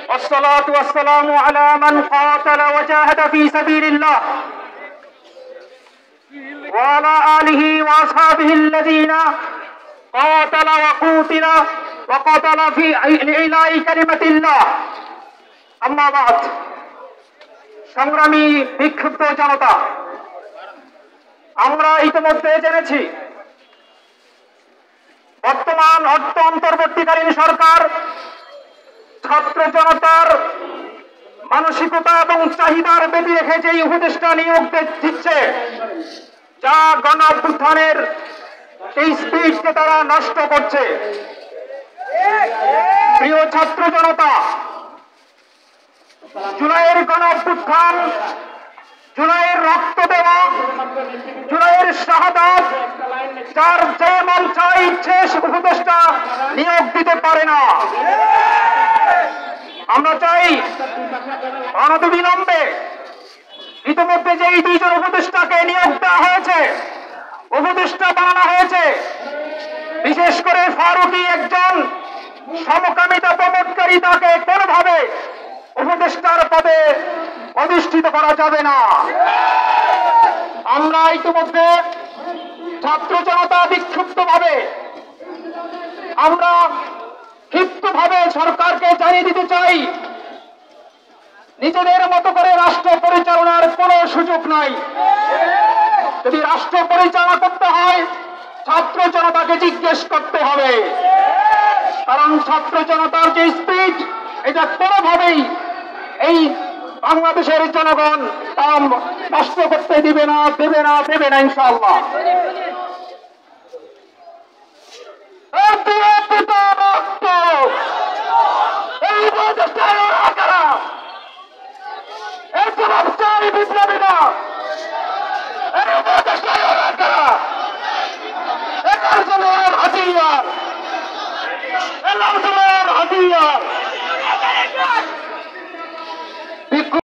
والصلاة والسلام على من قاتل وجاهد في سبيل الله وعلى آله وأصحابه الذين قاتل وقوتل وقتل في إعلاء كلمة الله أما بعد সংগ্রামী বিক্ষুব্ধ জনতা, আমরা ইতিমধ্যে জেনেছি বর্তমান অন্তর্বর্তীকালীন সরকার ছাত্র জনতার মানসিকতা এবং চাহিদার ব্যতি রেখে যে উপদেষ্টা নিয়োগ দিচ্ছে, যা গণ অভ্যুত্থানের সেই স্পিডকে তারা নষ্ট করছে। প্রিয় ছাত্র জনতা, জুলাইয়ের গণ অভ্যুত্থান, জুলাইয়ের রক্ত দেওয়া, জুলাইয়ের শাহাদাত, যার যে মন চাই ইচ্ছে উপদেষ্টা নিয়োগ দিতে পারে না। আমরা চাই অনতিবিলম্বে ইতিমধ্যে যে এই দুইজন উপদেষ্টাকে নিয়োগ দেওয়া হয়েছে, উপদেষ্টা বানানো হয়েছে, বিশেষ করে ফারুকী একজন সমকামিতা প্রমোটকারী, তাকে কোনোভাবে উপদেষ্টার পদে অধিষ্ঠিত করা যাবে না। আমরা ইতিমধ্যে ছাত্র জনতা বিক্ষুব্ধভাবে, আমরা ক্ষিপ্তভাবে সরকারকে জানিয়ে দিতে চাই, নিজেদের মতো করে রাষ্ট্র পরিচালনার কোনো সুযোগ নাই। যদি রাষ্ট্র পরিচালনা করতে হয়, ছাত্র জনতাকে জিজ্ঞেস করতে হবে, কারণ ছাত্র জনতার যে স্পিড, এটা কোনোভাবেই এই বাংলাদেশের জনগণ তা নষ্ট করতে দেবে না ইনশাআল্লাহ। বিপ্লবীরা হাতিয়ার